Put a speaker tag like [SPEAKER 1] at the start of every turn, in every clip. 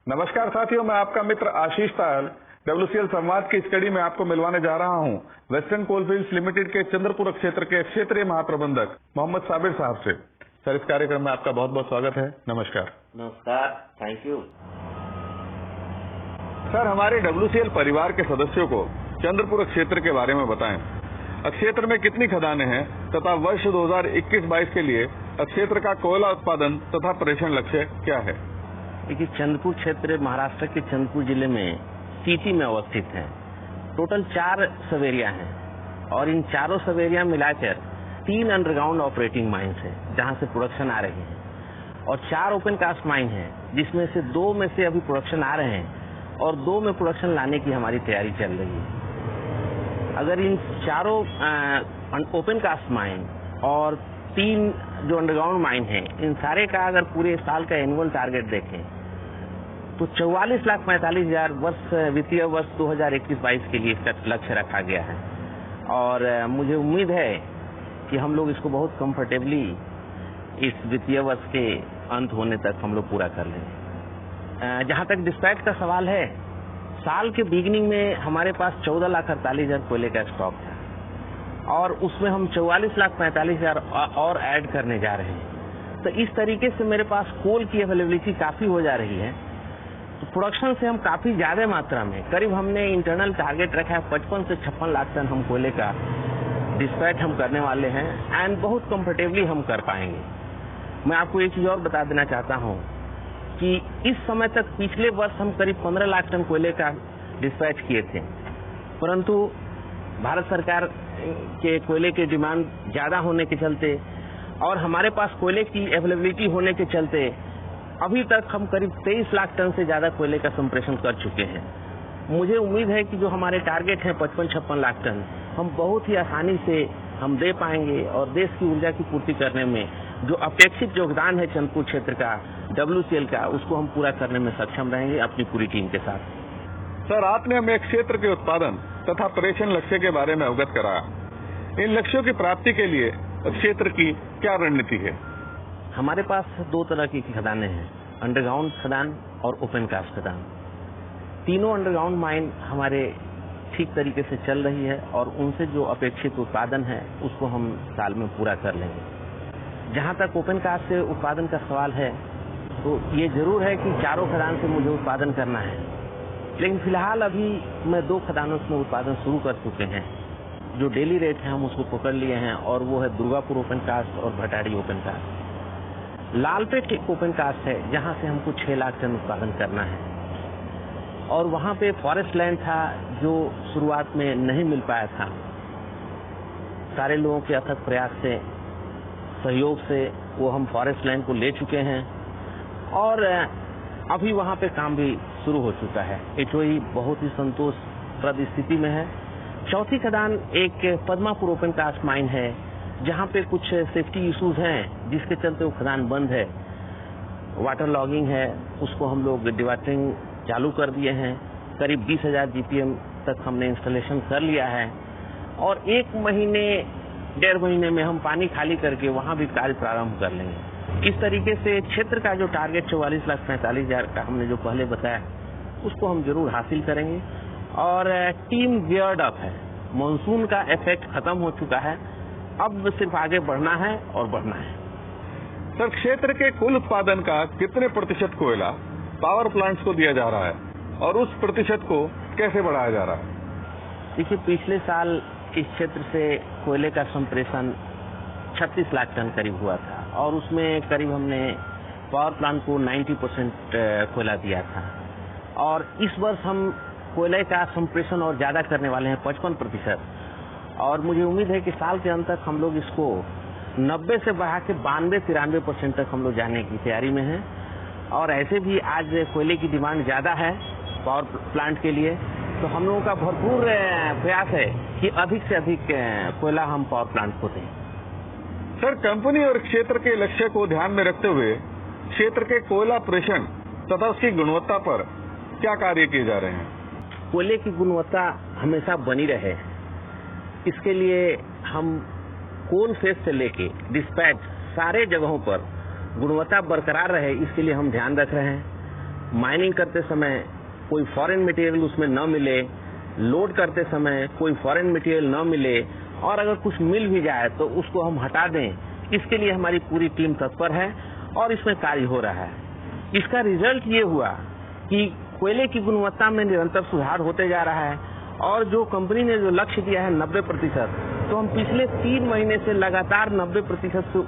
[SPEAKER 1] नमस्कार साथियों, मैं आपका मित्र आशीष तायल WCL संवाद की इस कड़ी में आपको मिलवाने जा रहा हूं वेस्टर्न कोलफील्ड्स लिमिटेड के चंद्रपुर क्षेत्र के क्षेत्रीय महाप्रबंधक मोहम्मद साबिर साहब से। सर, इस कार्यक्रम में आपका बहुत बहुत स्वागत है। नमस्कार।
[SPEAKER 2] नमस्कार, थैंक यू।
[SPEAKER 1] सर, हमारे WCL परिवार के सदस्यों को चंद्रपुर क्षेत्र के बारे में बताएं। क्षेत्र में कितनी खदानें हैं तथा वर्ष 2021-22 के लिए क्षेत्र का कोयला उत्पादन तथा प्रेषण लक्ष्य क्या है?
[SPEAKER 2] देखिए, चंद्रपुर क्षेत्र महाराष्ट्र के चंद्रपुर जिले में सिटी में अवस्थित है। टोटल 4 सवेरिया हैं और इन चारों सवेरिया मिलाकर 3 अंडरग्राउंड ऑपरेटिंग माइंस हैं जहां से प्रोडक्शन आ रही है और 4 ओपन कास्ट माइन हैं जिसमें से 2 में से अभी प्रोडक्शन आ रहे हैं और 2 में प्रोडक्शन लाने की हमारी तैयारी चल रही है। अगर इन चारों ओपन कास्ट माइन और 3 जो अंडरग्राउंड माइन है, इन सारे का अगर पूरे साल का एनुअल टारगेट देखें तो 44,45,000 वित्तीय वर्ष 2021-22 के लिए इसका लक्ष्य रखा गया है और मुझे उम्मीद है कि हम लोग इसको बहुत कंफर्टेबली इस वित्तीय वर्ष के अंत होने तक हम लोग पूरा कर लेंगे। जहां तक डिस्पैच का सवाल है, साल के बिगिनिंग में हमारे पास 14,48,000 कोयले का स्टॉक था और उसमें हम 44,45,000 और ऐड करने जा रहे हैं। तो इस तरीके से मेरे पास कोल की अवेलेबिलिटी काफी हो जा रही है। तो प्रोडक्शन से हम काफी ज्यादा मात्रा में, करीब हमने इंटरनल टारगेट रखा है 55 से 56 लाख टन हम कोयले का डिस्पैच हम करने वाले हैं एंड बहुत कंफर्टेबली हम कर पाएंगे। मैं आपको एक चीज और बता देना चाहता हूं कि इस समय तक पिछले वर्ष हम करीब 15 लाख टन कोयले का डिस्पैच किए थे, परंतु भारत सरकार के कोयले के डिमांड ज्यादा होने के चलते और हमारे पास कोयले की अवेलेबिलिटी होने के चलते अभी तक हम करीब 23 लाख टन से ज्यादा कोयले का संप्रेषण कर चुके हैं। मुझे उम्मीद है कि जो हमारे टारगेट है 55-56 लाख टन, हम बहुत ही आसानी से हम दे पाएंगे और देश की ऊर्जा की पूर्ति करने में जो अपेक्षित योगदान है चंद्रपुर क्षेत्र का, WCL का, उसको हम पूरा करने में सक्षम रहेंगे अपनी पूरी टीम के साथ।
[SPEAKER 1] सर, आपने हमें क्षेत्र के उत्पादन तथा प्रेषण लक्ष्य के बारे में अवगत कराया। इन लक्ष्यों की प्राप्ति के लिए क्षेत्र की क्या रणनीति है?
[SPEAKER 2] हमारे पास 2 तरह की खदानें हैं, अंडरग्राउंड खदान और ओपन कास्ट खदान। तीनों अंडरग्राउंड माइन हमारे ठीक तरीके से चल रही है और उनसे जो अपेक्षित उत्पादन है उसको हम साल में पूरा कर लेंगे। जहां तक ओपन कास्ट से उत्पादन का सवाल है तो ये जरूर है कि चारों खदान से मुझे उत्पादन करना है, लेकिन फिलहाल अभी मैं 2 खदानों में उत्पादन शुरू कर चुके हैं। जो डेली रेट है हम उसको पकड़ लिए हैं और वो है दुर्गापुर ओपन कास्ट और भटाड़ी ओपन कास्ट। लालपेट एक ओपन कास्ट है जहां से हमको 6 लाख टन उत्पादन करना है और वहां पे फॉरेस्ट लैंड था जो शुरुआत में नहीं मिल पाया था। सारे लोगों के अथक प्रयास से, सहयोग से वो हम फॉरेस्ट लैंड को ले चुके हैं और अभी वहां पे काम भी शुरू हो चुका है। एटोई बहुत ही संतोषप्रद स्थिति में है। चौथी खदान एक पद्मापुर ओपन कास्ट माइन है जहां पे कुछ सेफ्टी इश्यूज हैं जिसके चलते वो खदान बंद है। वाटर लॉगिंग है, उसको हम लोग डिवाटरिंग चालू कर दिए हैं। करीब 20,000 GPM तक हमने इंस्टॉलेशन कर लिया है और 1 महीने 1.5 महीने में हम पानी खाली करके वहां भी कार्य प्रारंभ कर लेंगे। इस तरीके से क्षेत्र का जो टारगेट 44,45,000 का हमने जो पहले बताया उसको हम जरूर हासिल करेंगे और टीम गियर्ड अप है। मानसून का इफेक्ट खत्म हो चुका है, अब सिर्फ आगे बढ़ना है और बढ़ना है।
[SPEAKER 1] सर, क्षेत्र के कुल उत्पादन का कितने प्रतिशत कोयला पावर प्लांट्स को दिया जा रहा है और उस प्रतिशत को कैसे बढ़ाया जा रहा है?
[SPEAKER 2] देखिए, पिछले साल इस क्षेत्र से कोयले का संप्रेषण 36 लाख टन करीब हुआ था और उसमें करीब हमने पावर प्लांट को 90% कोयला दिया था और इस वर्ष हम कोयले का संप्रेषण और ज्यादा करने वाले हैं 55% और मुझे उम्मीद है कि साल के अंत तक हम लोग इसको 90 से बढ़ा के 92-93% तक हम लोग जाने की तैयारी में हैं और ऐसे भी आज कोयले की डिमांड ज्यादा है पावर प्लांट के लिए, तो हम लोगों का भरपूर प्रयास है कि अधिक से अधिक कोयला हम पावर प्लांट को दें।
[SPEAKER 1] सर, कंपनी और क्षेत्र के लक्ष्य को ध्यान में रखते हुए क्षेत्र के कोयला प्रेषण तथा उसकी गुणवत्ता पर क्या कार्य किए जा रहे हैं?
[SPEAKER 2] कोयले की गुणवत्ता हमेशा बनी रहे, इसके लिए हम कोल फेज से लेके डिस्पैच सारे जगहों पर गुणवत्ता बरकरार रहे, इसके लिए हम ध्यान रख रहे हैं। माइनिंग करते समय कोई फॉरेन मटेरियल उसमें न मिले, लोड करते समय कोई फॉरेन मटेरियल न मिले, और अगर कुछ मिल भी जाए तो उसको हम हटा दें, इसके लिए हमारी पूरी टीम तत्पर है और इसमें कार्य हो रहा है। इसका रिजल्ट ये हुआ कि कोयले की गुणवत्ता में निरंतर सुधार होते जा रहा है, और जो कंपनी ने जो लक्ष्य दिया है 90%, तो हम पिछले 3 महीने से लगातार 90% से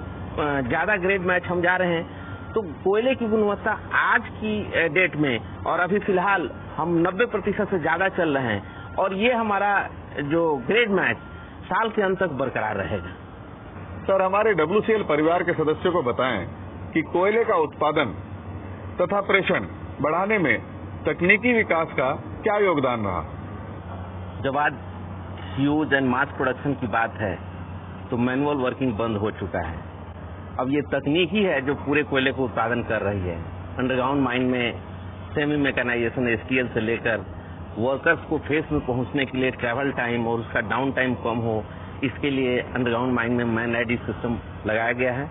[SPEAKER 2] ज्यादा ग्रेड मैच हम जा रहे हैं। तो कोयले की गुणवत्ता आज की डेट में और अभी फिलहाल हम 90% से ज्यादा चल रहे हैं, और ये हमारा जो ग्रेड मैच साल के अंत तक बरकरार रहेगा।
[SPEAKER 1] सर, हमारे WCL परिवार के सदस्यों को बताएं कि कोयले का उत्पादन तथा प्रेषण बढ़ाने में तकनीकी विकास का क्या योगदान रहा?
[SPEAKER 2] जब आज ह्यूज एंड मास प्रोडक्शन की बात है तो मैनुअल वर्किंग बंद हो चुका है। अब ये तकनीक ही है जो पूरे कोयले को उत्पादन कर रही है। अंडरग्राउंड माइन में सेमी मैकेनाइजेशन STL से लेकर वर्कर्स को फेस में पहुंचने के लिए ट्रैवल टाइम और उसका डाउन टाइम कम हो, इसके लिए अंडरग्राउंड माइन में मैन एडी सिस्टम लगाया गया है।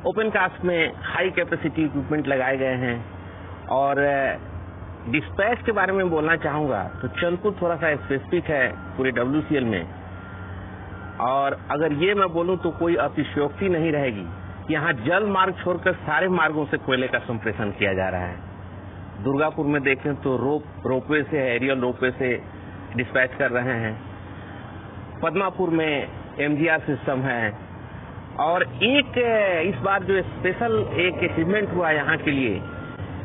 [SPEAKER 2] ओपन कास्ट में हाई कैपेसिटी इक्विपमेंट लगाए गए हैं। और डिस्पैच के बारे में बोलना चाहूंगा तो चंदपुर थोड़ा सा स्पेसिफिक है पूरे WCL में, और अगर ये मैं बोलूं तो कोई अतिशयोक्ति नहीं रहेगी। यहाँ जल मार्ग छोड़कर सारे मार्गों से कोयले का संप्रेषण किया जा रहा है। दुर्गापुर में देखें तो रोपवे से, एरियल रोपवे से डिस्पैच कर रहे हैं। पद्मापुर में MGR सिस्टम है। और एक इस बार जो स्पेशल एक अचीवमेंट हुआ यहाँ के लिए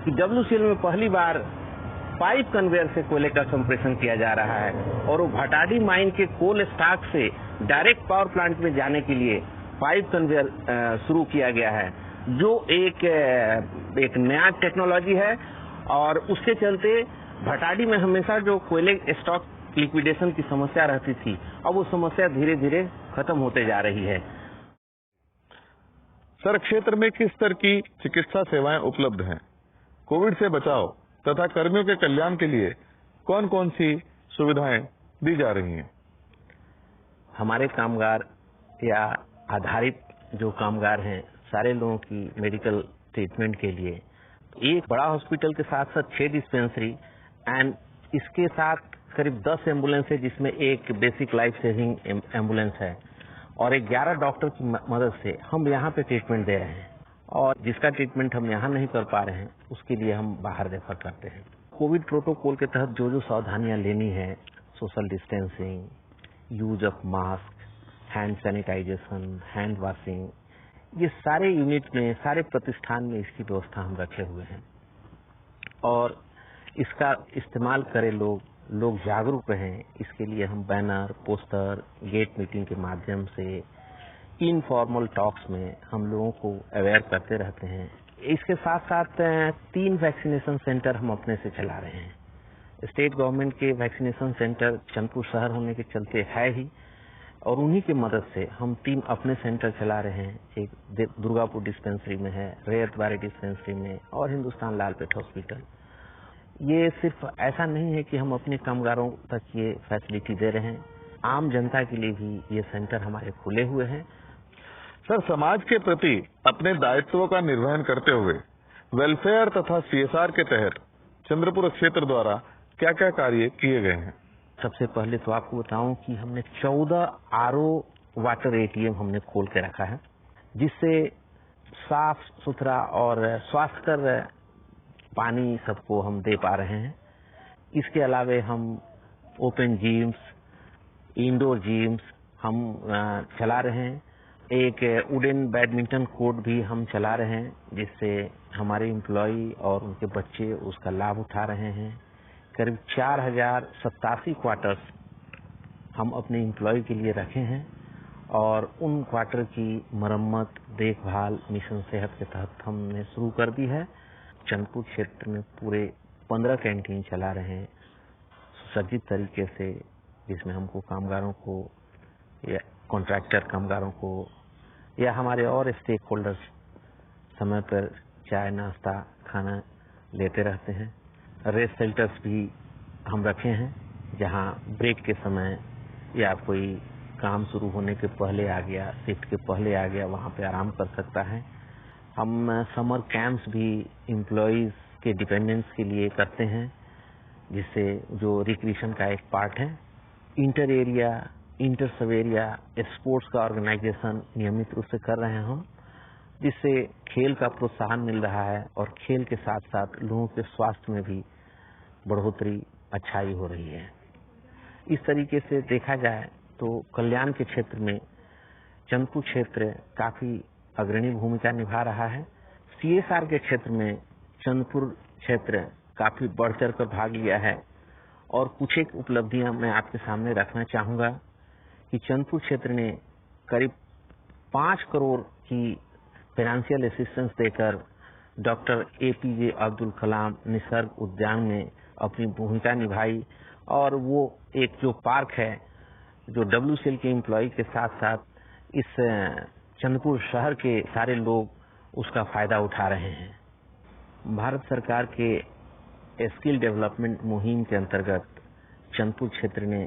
[SPEAKER 2] कि WCL में पहली बार पाइप कन्वेयर से कोयले का संप्रेषण किया जा रहा है, और वो भटाडी माइन के कोल स्टॉक से डायरेक्ट पावर प्लांट में जाने के लिए पाइप कन्वेयर शुरू किया गया है, जो एक नया टेक्नोलॉजी है। और उसके चलते भटाडी में हमेशा जो कोयले स्टॉक लिक्विडेशन की समस्या रहती थी, अब वो समस्या धीरे धीरे खत्म होते जा रही है।
[SPEAKER 1] सर, क्षेत्र में किस तरह की चिकित्सा सेवाएं उपलब्ध हैं? कोविड से बचाव तथा कर्मियों के कल्याण के लिए कौन कौन सी सुविधाएं दी जा रही हैं?
[SPEAKER 2] हमारे कामगार या आधारित जो कामगार हैं, सारे लोगों की मेडिकल ट्रीटमेंट के लिए एक बड़ा हॉस्पिटल के साथ साथ 6 डिस्पेंसरी एंड इसके साथ करीब 10 एम्बुलेंस है, जिसमें एक बेसिक लाइफ सेविंग एम्बुलेंस है, और 11 डॉक्टर की मदद से हम यहाँ पे ट्रीटमेंट दे रहे हैं। और जिसका ट्रीटमेंट हम यहाँ नहीं कर पा रहे हैं उसके लिए हम बाहर रेफर करते हैं। कोविड प्रोटोकॉल के तहत जो जो सावधानियां लेनी है, social distancing, use of mask, hand sanitization, hand washing, ये सारे यूनिट में, सारे प्रतिष्ठान में इसकी व्यवस्था हम रखे हुए हैं। और इसका इस्तेमाल करें लोग जागरूक रहें, इसके लिए हम बैनर, पोस्टर, गेट मीटिंग के माध्यम से, इनफॉर्मल टॉक्स में हम लोगों को अवेयर करते रहते हैं। इसके साथ साथ 3 वैक्सीनेशन सेंटर हम अपने से चला रहे हैं। स्टेट गवर्नमेंट के वैक्सीनेशन सेंटर चंदपुर शहर होने के चलते है ही, और उन्हीं की मदद से हम 3 अपने सेंटर चला रहे हैं। एक दुर्गापुर डिस्पेंसरी में है, रैयतबाड़ी डिस्पेंसरी में, और हिंदुस्तान लालपेट हॉस्पिटल। ये सिर्फ ऐसा नहीं है कि हम अपने कामगारों तक ये फैसिलिटी दे रहे हैं, आम जनता के लिए भी ये सेंटर हमारे खुले हुए हैं।
[SPEAKER 1] सर, समाज के प्रति अपने दायित्वों का निर्वहन करते हुए वेलफेयर तथा CSR के तहत चंद्रपुर क्षेत्र द्वारा क्या क्या कार्य किए गए हैं?
[SPEAKER 2] सबसे पहले तो आपको बताऊं कि हमने 14 RO वाटर ATM हमने खोल के रखा है, जिससे साफ सुथरा और स्वास्थ्यकर पानी सबको हम दे पा रहे हैं। इसके अलावे हम ओपन जिम्स, इंडोर जिम्स हम चला रहे हैं। एक वुडन बैडमिंटन कोर्ट भी हम चला रहे हैं, जिससे हमारे एम्प्लॉई और उनके बच्चे उसका लाभ उठा रहे हैं। करीब 4087 क्वार्टर्स हम अपने एम्प्लॉय के लिए रखे हैं, और उन क्वार्टर की मरम्मत, देखभाल मिशन सेहत के तहत हमने शुरू कर दी है। चंदपुर क्षेत्र में पूरे 15 कैंटीन चला रहे हैं सुसज्जित तरीके से, जिसमें हमको कामगारों को या कॉन्ट्रैक्टर कामगारों को या हमारे और स्टेक होल्डर्स समय पर चाय, नाश्ता, खाना लेते रहते हैं। रेस्ट शेल्टर्स भी हम रखे हैं, जहां ब्रेक के समय या कोई काम शुरू होने के पहले आ गया, शिफ्ट के पहले आ गया, वहां पे आराम कर सकता है। हम समर कैंप्स भी एम्प्लॉइज के डिपेंडेंट्स के लिए करते हैं, जिससे जो रिक्रिएशन का एक पार्ट है। इंटर एरिया, इंटर सब एरिया स्पोर्ट्स का ऑर्गेनाइजेशन नियमित रूप से कर रहे हैं हम, जिससे खेल का प्रोत्साहन मिल रहा है और खेल के साथ साथ लोगों के स्वास्थ्य में भी बढ़ोतरी अच्छाई हो रही है। इस तरीके से देखा जाए तो कल्याण के क्षेत्र में चंदपुर क्षेत्र काफी अग्रणी भूमिका निभा रहा है। CSR के क्षेत्र में चंदपुर क्षेत्र काफी बढ़ चढ़ कर भाग लिया है और कुछ एक उपलब्धियां मैं आपके सामने रखना चाहूंगा कि चंदपुर क्षेत्र ने करीब 5 करोड़ की फाइनेंशियल असिस्टेंस देकर डॉक्टर APJ अब्दुल कलाम निसर्ग उद्यान में अपनी भूमिका निभाई और वो एक जो पार्क है जो WCL के एम्प्लॉय के साथ साथ इस चंदपुर शहर के सारे लोग उसका फायदा उठा रहे हैं। भारत सरकार के स्किल डेवलपमेंट मुहिम के अंतर्गत चंदपुर क्षेत्र ने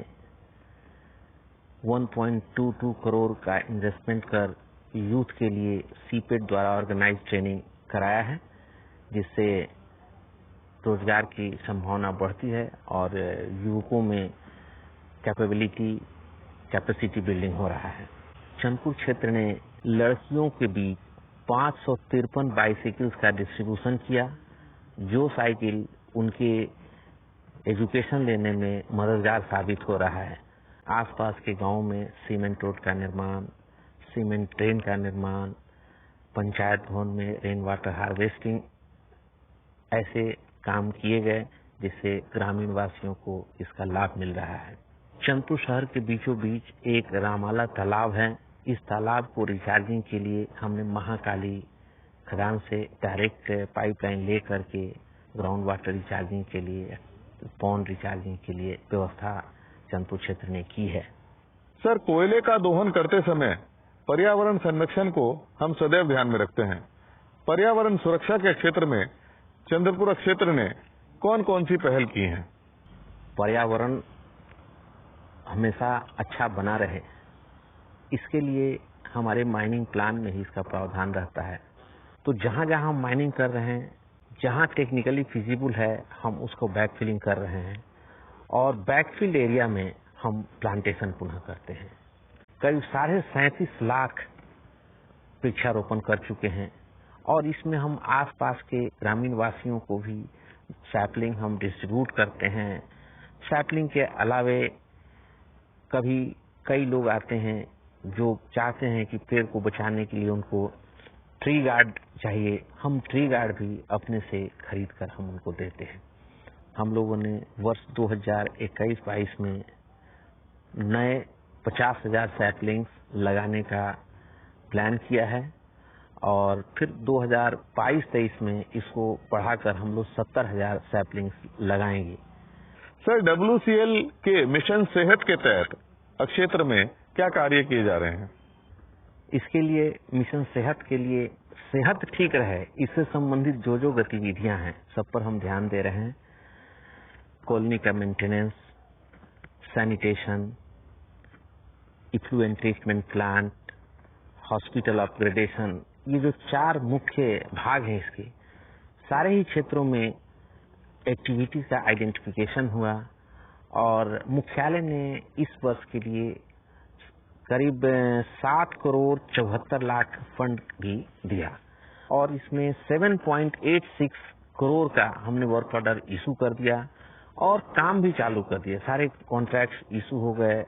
[SPEAKER 2] 1.22 करोड़ का इन्वेस्टमेंट कर यूथ के लिए CPET द्वारा ऑर्गेनाइज ट्रेनिंग कराया है, जिससे रोजगार की संभावना बढ़ती है और युवकों में कैपेसिटी बिल्डिंग हो रहा है। चंदपुर क्षेत्र ने लड़कियों के बीच 553 बाइसिकल्स का डिस्ट्रीब्यूशन किया, जो साइकिल उनके एजुकेशन लेने में मददगार साबित हो रहा है। आसपास के गांवों में सीमेंट रोड का निर्माण, सीमेंट ड्रेन का निर्माण, पंचायत भवन में रेन वाटर हार्वेस्टिंग ऐसे काम किए गए, जिससे ग्रामीण वासियों को इसका लाभ मिल रहा है। चंदपुर शहर के बीचों बीच एक रामाला तालाब है। इस तालाब को रिचार्जिंग के लिए हमने महाकाली खदान से डायरेक्ट पाइपलाइन ले करके ग्राउंड वाटर रिचार्जिंग के लिए, पॉन्ड रिचार्जिंग के लिए व्यवस्था चंदपुर क्षेत्र ने की है।
[SPEAKER 1] सर, कोयले का दोहन करते समय पर्यावरण संरक्षण को हम सदैव ध्यान में रखते हैं। पर्यावरण सुरक्षा के क्षेत्र में चंद्रपुर क्षेत्र ने कौन कौन सी पहल की हैं?
[SPEAKER 2] पर्यावरण हमेशा अच्छा बना रहे, इसके लिए हमारे माइनिंग प्लान में ही इसका प्रावधान रहता है। तो जहां जहां हम माइनिंग कर रहे हैं, जहां टेक्निकली फिजिबल है, हम उसको बैकफिलिंग कर रहे हैं और बैकफिल्ड एरिया में हम प्लांटेशन पुनः करते हैं। करीब 37.5 लाख वृक्षारोपण कर चुके हैं और इसमें हम आसपास के ग्रामीण वासियों को भी सैपलिंग हम डिस्ट्रीब्यूट करते हैं। सैपलिंग के अलावे कभी कई लोग आते हैं जो चाहते हैं कि पेड़ को बचाने के लिए उनको ट्री गार्ड चाहिए, हम ट्री गार्ड भी अपने से खरीद कर हम उनको देते हैं। हम लोगों ने वर्ष 2021-22 में नए 50,000 सैपलिंग्स लगाने का प्लान किया है और फिर 2022-23 में इसको बढ़ाकर हम लोग 70,000 सैपलिंग्स लगाएंगे।
[SPEAKER 1] सर, WCL के मिशन सेहत के तहत क्षेत्र में क्या कार्य किए जा रहे हैं?
[SPEAKER 2] इसके लिए मिशन सेहत के लिए सेहत ठीक रहे, इससे संबंधित जो गतिविधियां हैं सब पर हम ध्यान दे रहे हैं। कॉलोनी का maintenance, sanitation, effluent treatment plant, hospital upgradation, ये जो 4 मुख्य भाग हैं इसके, सारे ही क्षेत्रों में एक्टिविटी का आइडेंटिफिकेशन हुआ और मुख्यालय ने इस वर्ष के लिए करीब 7 करोड़ 74 लाख फंड भी दिया और इसमें 7.86 करोड़ का हमने वर्क ऑर्डर इशू कर दिया और काम भी चालू कर दिया। सारे कॉन्ट्रैक्ट इशू हो गए,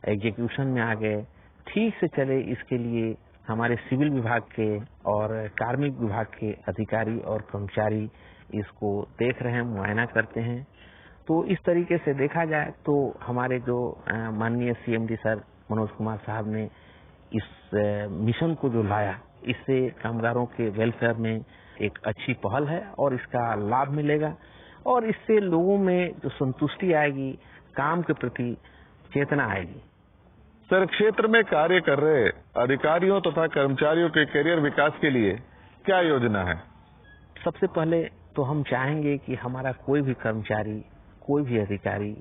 [SPEAKER 2] एग्जीक्यूशन में आ गए, ठीक से चले। इसके लिए हमारे सिविल विभाग के और कार्मिक विभाग के अधिकारी और कर्मचारी इसको देख रहे हैं, मुआयना करते हैं। तो इस तरीके से देखा जाए तो हमारे जो माननीय CMD सर मनोज कुमार साहब ने इस मिशन को जो लाया, इससे कामगारों के वेलफेयर में एक अच्छी पहल है और इसका लाभ मिलेगा और इससे लोगों में जो संतुष्टि आएगी, काम के प्रति चेतना आएगी।
[SPEAKER 1] सर, क्षेत्र में कार्य कर रहे अधिकारियों तथा कर्मचारियों के करियर विकास के लिए क्या योजना है?
[SPEAKER 2] सबसे पहले तो हम चाहेंगे कि हमारा कोई भी कर्मचारी, कोई भी अधिकारी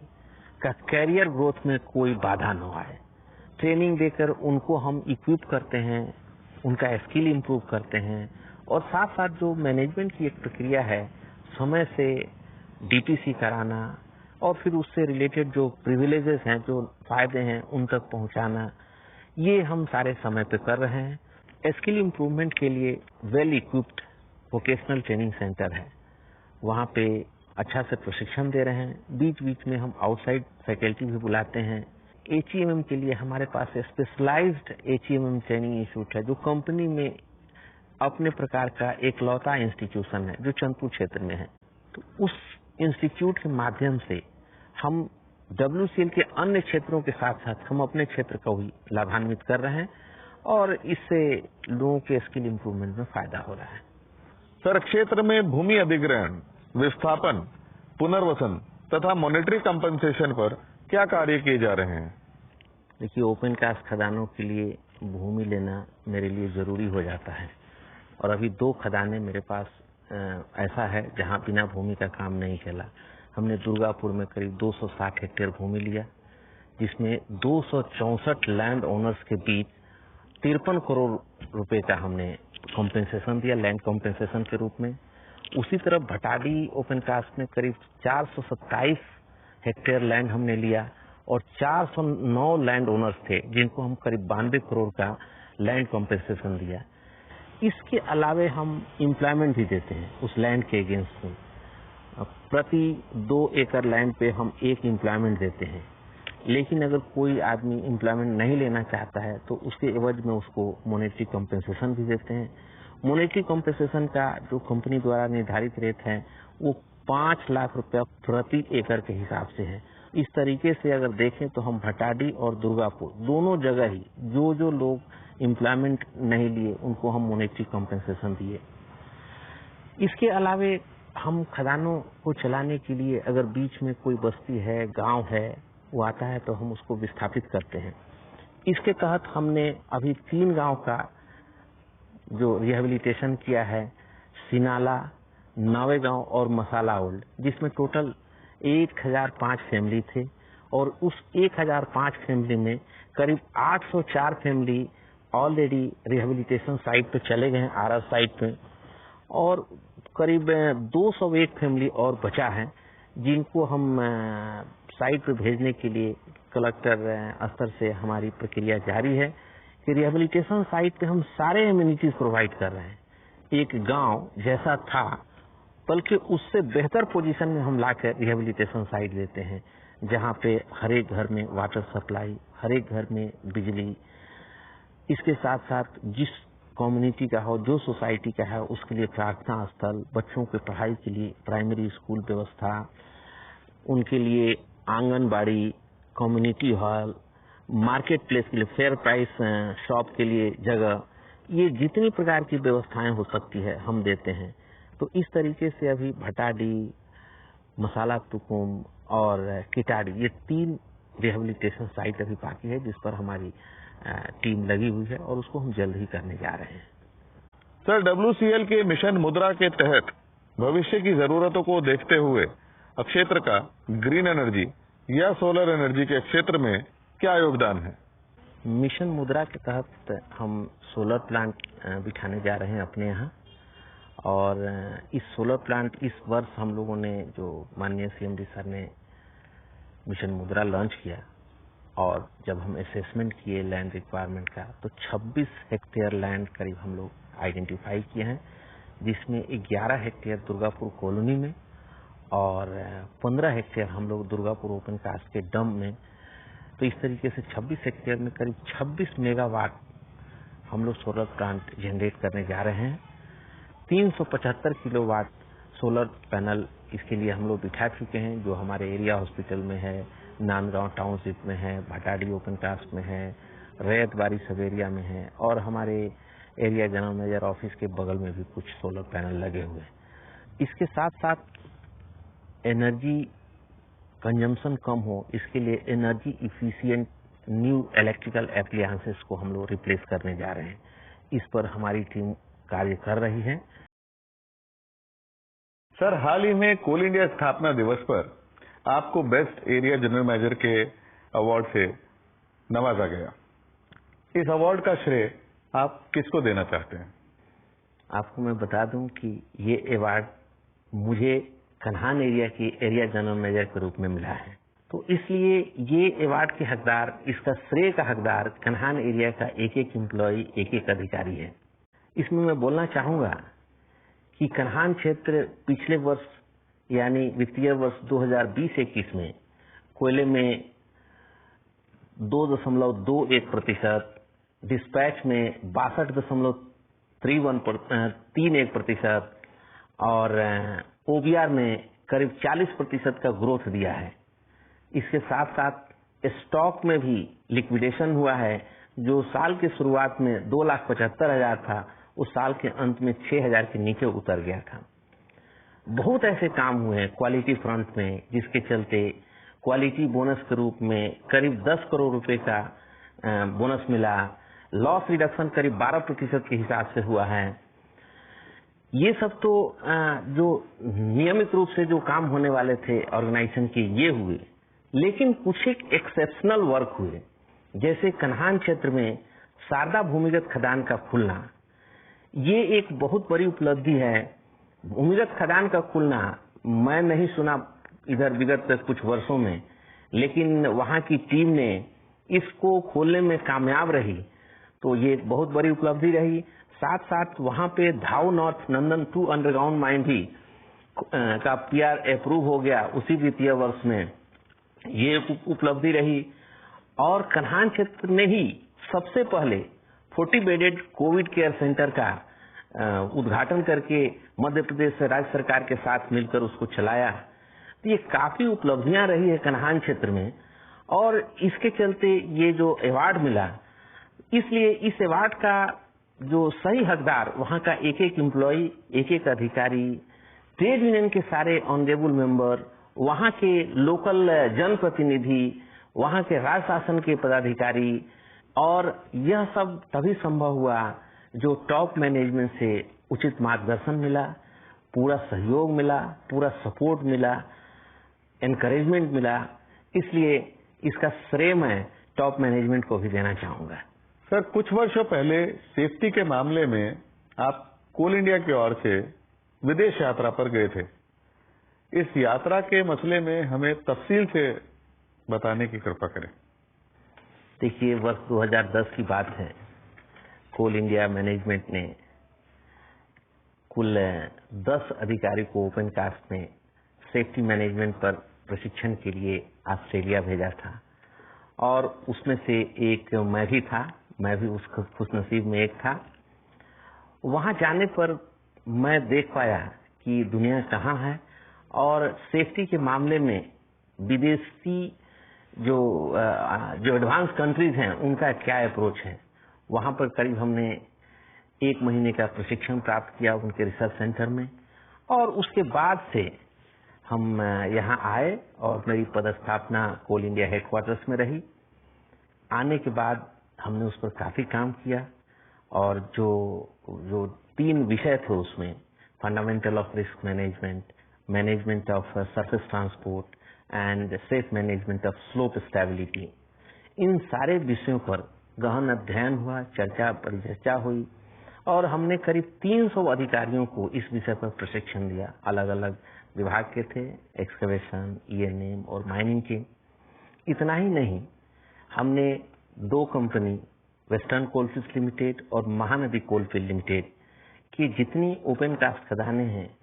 [SPEAKER 2] का करियर ग्रोथ में कोई बाधा न आए। ट्रेनिंग देकर उनको हम इक्विप करते हैं, उनका स्किल इंप्रूव करते हैं और साथ साथ जो मैनेजमेंट की एक प्रक्रिया है समय से डीटीसी कराना और फिर उससे रिलेटेड जो प्रिविलेजेस हैं, जो फायदे हैं, उन तक पहुंचाना, ये हम सारे समय पे कर रहे हैं। स्किल इम्प्रूवमेंट के लिए well equipped vocational training centre है, वहाँ पे अच्छा से प्रशिक्षण दे रहे हैं। बीच बीच में हम आउटसाइड फैकल्टी भी बुलाते हैं। एचईएमएम के लिए हमारे पास स्पेशलाइज्ड एचईएमएम ट्रेनिंग इंस्टीट्यूट है, जो कंपनी में अपने प्रकार का एकलौता इंस्टीट्यूशन है, जो चंदपुर क्षेत्र में है। तो उस इंस्टीट्यूट के माध्यम से हम WCL के अन्य क्षेत्रों के साथ साथ हम अपने क्षेत्र को भी लाभान्वित कर रहे हैं और इससे लोगों के स्किल इम्प्रूवमेंट में फायदा हो रहा है।
[SPEAKER 1] सर, क्षेत्र में भूमि अधिग्रहण, विस्थापन, पुनर्वसन तथा मॉनेटरी कंपनसेशन पर क्या कार्य किए जा रहे हैं?
[SPEAKER 2] देखिए, ओपन कास्ट खदानों के लिए भूमि लेना मेरे लिए जरूरी हो जाता है और अभी 2 खदानें मेरे पास ऐसा है जहां बिना भूमि का काम नहीं चला। हमने दुर्गापुर में करीब 260 हेक्टेयर भूमि लिया, जिसमें 264 लैंड ओनर्स के बीच 53 करोड़ रुपए का हमने कॉम्पेंसेशन दिया, लैंड कॉम्पेंसेशन के रूप में। उसी तरह भटाडी ओपन कास्ट में करीब 427 हेक्टेयर लैंड हमने लिया और 409 लैंड ओनर्स थे, जिनको हम करीब 92 करोड़ का लैंड कॉम्पेंसेशन दिया। इसके अलावे हम एम्प्लॉयमेंट भी देते हैं उस लैंड के अगेंस्ट में। प्रति 2 एकड़ लैंड पे हम 1 एम्प्लॉयमेंट देते हैं, लेकिन अगर कोई आदमी एम्प्लॉयमेंट नहीं लेना चाहता है तो उसके एवज में उसको मॉनेटरी कॉम्पेंसेशन भी देते हैं। मॉनेटरी कॉम्पेंसेशन का जो कंपनी द्वारा निर्धारित रेट है वो 5 लाख रुपया प्रति एकड़ के हिसाब से है। इस तरीके से अगर देखें तो हम भटाडी और दुर्गापुर दोनों जगह ही जो लोग एम्प्लॉयमेंट नहीं लिए उनको हम मॉनेटरी कॉम्पेंसेशन दिए। इसके अलावे हम खदानों को चलाने के लिए अगर बीच में कोई बस्ती है, गांव है, वो आता है तो हम उसको विस्थापित करते हैं। इसके तहत हमने अभी 3 गांव का जो रिहेबिलिटेशन किया है, सिनाला, नावेगांव और मसाला ओल्ड, जिसमें टोटल 1005 फैमिली थे और उस 1005 फैमिली में करीब 804 फैमिली ऑलरेडी रिहेबिलिटेशन साइट पे चले गए हैं, आरआर साइट पे, और करीब 201 फैमिली और बचा है, जिनको हम साइट पे भेजने के लिए कलेक्टर स्तर से हमारी प्रक्रिया जारी है कि रिहेबिलिटेशन साइट पे हम सारे एम्यूनिटीज प्रोवाइड कर रहे हैं। एक गांव जैसा था बल्कि उससे बेहतर पोजीशन में हम लाकर रिहेबिलिटेशन साइट देते हैं, जहां पे हर एक घर में वाटर सप्लाई, हर एक घर में बिजली, इसके साथ साथ जिस कम्युनिटी का हो, जो सोसाइटी का है, उसके लिए प्रार्थना स्थल, बच्चों के पढ़ाई के लिए प्राइमरी स्कूल व्यवस्था, उनके लिए anganwadi, community hall, market place के लिए फेयर प्राइस शॉप के लिए जगह, ये जितनी प्रकार की व्यवस्थाएं हो सकती है हम देते हैं। तो इस तरीके से अभी भटाडी, मसाला तुकुम और किटाडी, ये 3 रिहेबिलिटेशन साइट अभी बाकी है, जिस पर हमारी टीम लगी हुई है और उसको हम जल्द ही करने जा रहे हैं।
[SPEAKER 1] सर, WCL के मिशन मुद्रा के तहत भविष्य की जरूरतों को देखते हुए क्षेत्र का ग्रीन एनर्जी या सोलर एनर्जी के क्षेत्र में क्या योगदान है?
[SPEAKER 2] मिशन मुद्रा के तहत हम सोलर प्लांट बिठाने जा रहे हैं अपने यहाँ, और इस सोलर प्लांट इस वर्ष हम लोगों ने, जो माननीय CMD सर ने मिशन मुद्रा लॉन्च किया, और जब हम असेसमेंट किए लैंड रिक्वायरमेंट का, तो 26 हेक्टेयर लैंड करीब हम लोग आइडेंटिफाई किए हैं, जिसमें 11 हेक्टेयर दुर्गापुर कॉलोनी में और 15 हेक्टेयर हम लोग दुर्गापुर ओपन कास्ट के डम में। तो इस तरीके से 26 हेक्टेयर में करीब 26 मेगावाट हम लोग सोलर प्लांट जनरेट करने जा रहे हैं। 375 किलोवाट सोलर पैनल इसके लिए हम लोग बिठा चुके हैं, जो हमारे एरिया हॉस्पिटल में है, नांदगांव टाउनशिप में है, भटाडी ओपन कास्ट में है, रैयतबाड़ी सब एरिया में है, और हमारे एरिया जनरल मैनेजर ऑफिस के बगल में भी कुछ सोलर पैनल लगे हुए हैं। इसके साथ साथ एनर्जी कंजम्पशन कम हो, इसके लिए energy efficient new electrical appliances को हम लोग रिप्लेस करने जा रहे हैं। इस पर हमारी टीम कार्य कर रही है।
[SPEAKER 1] सर, हाल ही में कोल इंडिया स्थापना दिवस पर आपको बेस्ट एरिया जनरल मैनेजर के अवार्ड से नवाजा गया। इस अवार्ड का श्रेय आप किसको देना चाहते हैं?
[SPEAKER 2] आपको मैं बता दूं कि ये अवार्ड मुझे कन्हान एरिया की एरिया जनरल मैनेजर के रूप में मिला है। तो इसलिए ये अवार्ड के हकदार, इसका श्रेय का हकदार कन्हान एरिया का एक एक एम्प्लॉय, एक एक अधिकारी है। इसमें मैं बोलना चाहूंगा कि कन्हान क्षेत्र पिछले वर्ष यानी वित्तीय वर्ष 2020-21 में कोयले में 2.21%, डिस्पैच में 62.31% और ओबीआर में करीब 40% का ग्रोथ दिया है। इसके साथ साथ स्टॉक में भी लिक्विडेशन हुआ है, जो साल की शुरुआत में 2,75,000 था, उस साल के अंत में 6,000 के नीचे उतर गया था। बहुत ऐसे काम हुए हैं क्वालिटी फ्रंट में, जिसके चलते क्वालिटी बोनस के रूप में करीब 10 करोड़ रुपए का बोनस मिला। लॉस रिडक्शन करीब 12% के हिसाब से हुआ है। ये सब तो जो नियमित रूप से जो काम होने वाले थे ऑर्गेनाइजेशन के, ये हुए। लेकिन कुछ एक एक्सेप्शनल वर्क हुए, जैसे कन्हान क्षेत्र में शारदा भूमिगत खदान का खुलना। ये एक बहुत बड़ी उपलब्धि है। भूमिगत खदान का खुलना मैं नहीं सुना इधर विगत कुछ वर्षों में, लेकिन वहां की टीम ने इसको खोलने में कामयाब रही, तो ये बहुत बड़ी उपलब्धि रही। साथ साथ वहां पे धाव नॉर्थ नंदन 2 अंडरग्राउंड माइन भी का पीआर अप्रूव हो गया उसी वित्तीय वर्ष में, ये उपलब्धि रही। और कन्हान क्षेत्र ने ही सबसे पहले 40 बेडेड कोविड केयर सेंटर का उद्घाटन करके मध्य प्रदेश राज्य सरकार के साथ मिलकर उसको चलाया। तो ये काफी उपलब्धियां रही है कन्हान क्षेत्र में, और इसके चलते ये जो अवार्ड मिला, इसलिए इस अवार्ड का जो सही हकदार वहां का एक एक एम्प्लॉय, एक एक अधिकारी, ट्रेड यूनियन के सारे ऑनरेबल मेंबर, वहां के लोकल जनप्रतिनिधि, वहां के राज्य शासन के पदाधिकारी, और यह सब तभी संभव हुआ जो टॉप मैनेजमेंट से उचित मार्गदर्शन मिला, पूरा सहयोग मिला, पूरा सपोर्ट मिला, एनकरेजमेंट मिला। इसलिए इसका श्रेय मैं टॉप मैनेजमेंट को भी देना चाहूंगा।
[SPEAKER 1] सर, कुछ वर्षों पहले सेफ्टी के मामले में आप कोल इंडिया की ओर से विदेश यात्रा पर गए थे। इस यात्रा के मसले में हमें तफसील से बताने की कृपा करें।
[SPEAKER 2] देखिए, वर्ष 2010 की बात है। कोल इंडिया मैनेजमेंट ने कुल 10 अधिकारी को ओपन कास्ट में सेफ्टी मैनेजमेंट पर प्रशिक्षण के लिए ऑस्ट्रेलिया भेजा था, और उसमें से एक मैं भी था। मैं भी उस खुशनसीब में एक था। वहां जाने पर मैं देख पाया कि दुनिया कहाँ है, और सेफ्टी के मामले में विदेशी जो एडवांस कंट्रीज हैं उनका क्या अप्रोच है। वहां पर करीब हमने 1 महीने का प्रशिक्षण प्राप्त किया उनके रिसर्च सेंटर में, और उसके बाद से हम यहाँ आए और मेरी पदस्थापना कोल इंडिया हेडक्वार्टर्स में रही। आने के बाद हमने उस पर काफी काम किया, और जो 3 विषय थे उसमें, fundamental of risk management, management of surface transport and safe management of slope stability, इन सारे विषयों पर गहन अध्ययन हुआ, परिचर्चा हुई, और हमने करीब 300 अधिकारियों को इस विषय पर प्रशिक्षण दिया। अलग अलग विभाग के थे, एक्सकवेशन, ईएनएम और माइनिंग के। इतना ही नहीं, हमने 2 कंपनी, वेस्टर्न कोलफील्ड्स लिमिटेड और महानदी कोलफील्ड लिमिटेड की जितनी ओपन कास्ट खदानें हैं,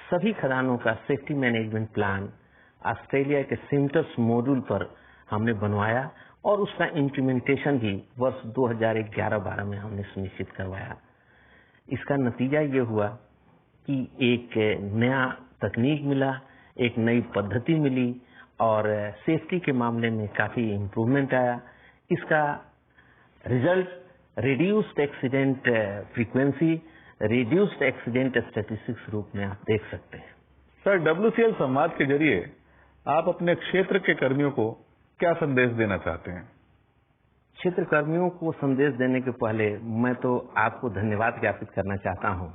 [SPEAKER 2] सभी खदानों का सेफ्टी मैनेजमेंट प्लान ऑस्ट्रेलिया के सिम्टस मॉड्यूल पर हमने बनवाया, और उसका इम्प्लीमेंटेशन भी वर्ष 2011-12 में हमने सुनिश्चित करवाया। इसका नतीजा ये हुआ कि एक नया तकनीक मिला, एक नई पद्धति मिली, और सेफ्टी के मामले में काफी इम्प्रूवमेंट आया। इसका result reduced accident frequency, reduced accident statistics रूप में आप देख सकते हैं।
[SPEAKER 1] सर, WCL संवाद के जरिए आप अपने क्षेत्र के कर्मियों को क्या संदेश देना चाहते हैं?
[SPEAKER 2] क्षेत्र कर्मियों को संदेश देने के पहले मैं तो आपको धन्यवाद ज्ञापित करना चाहता हूं।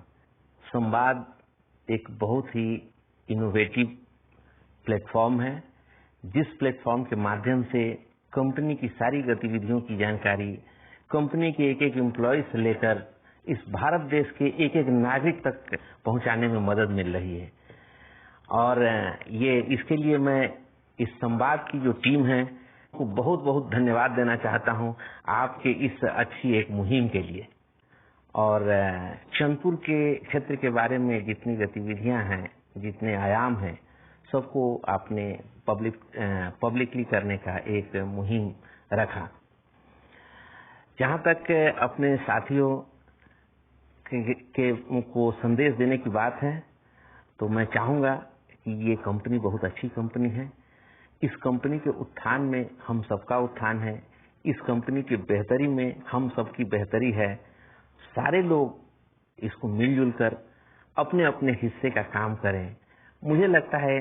[SPEAKER 2] संवाद एक बहुत ही इनोवेटिव प्लेटफॉर्म है, जिस प्लेटफॉर्म के माध्यम से कंपनी की सारी गतिविधियों की जानकारी कंपनी के एक एक एम्प्लॉय से लेकर इस भारत देश के एक एक नागरिक तक पहुंचाने में मदद मिल रही है। और ये इसके लिए मैं इस संवाद की जो टीम है को बहुत बहुत धन्यवाद देना चाहता हूं आपके इस अच्छी एक मुहिम के लिए। और चंदपुर के क्षेत्र के बारे में जितनी गतिविधियां हैं, जितने आयाम हैं, सबको आपने पब्लिकली करने का एक मुहिम रखा। जहां तक अपने साथियों को संदेश देने की बात है, तो मैं चाहूंगा कि ये कंपनी बहुत अच्छी कंपनी है। इस कंपनी के उत्थान में हम सबका उत्थान है, इस कंपनी की बेहतरी में हम सबकी बेहतरी है। सारे लोग इसको मिलजुल कर अपने अपने हिस्से का काम करें। मुझे लगता है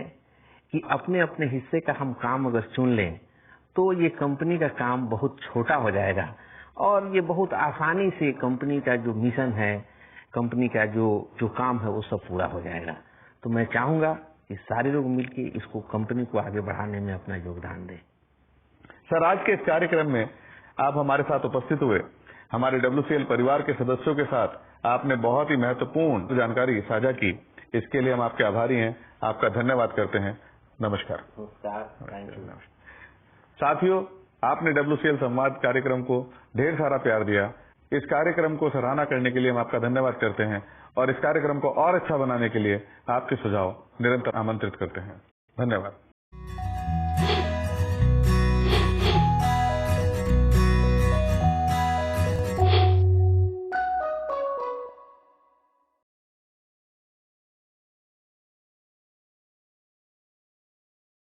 [SPEAKER 2] कि अपने अपने हिस्से का हम काम अगर चुन लें तो ये कंपनी का काम बहुत छोटा हो जाएगा और ये बहुत आसानी से कंपनी का जो मिशन है, कंपनी का जो काम है, वो सब पूरा हो जाएगा। तो मैं चाहूंगा कि सारे लोग मिलकर इसको कंपनी को आगे बढ़ाने में अपना योगदान दें।
[SPEAKER 1] सर, आज के इस कार्यक्रम में आप हमारे साथ उपस्थित हुए। हमारे WCL परिवार के सदस्यों के साथ आपने बहुत ही महत्वपूर्ण जानकारी साझा की। इसके लिए हम आपके आभारी हैं, आपका धन्यवाद करते हैं। नमस्कार।
[SPEAKER 2] Thank you.
[SPEAKER 1] साथियों, आपने WCL संवाद कार्यक्रम को ढेर सारा प्यार दिया। इस कार्यक्रम को सराहना करने के लिए हम आपका धन्यवाद करते हैं और इस कार्यक्रम को और अच्छा बनाने के लिए आपके सुझाव निरंतर आमंत्रित करते हैं। धन्यवाद।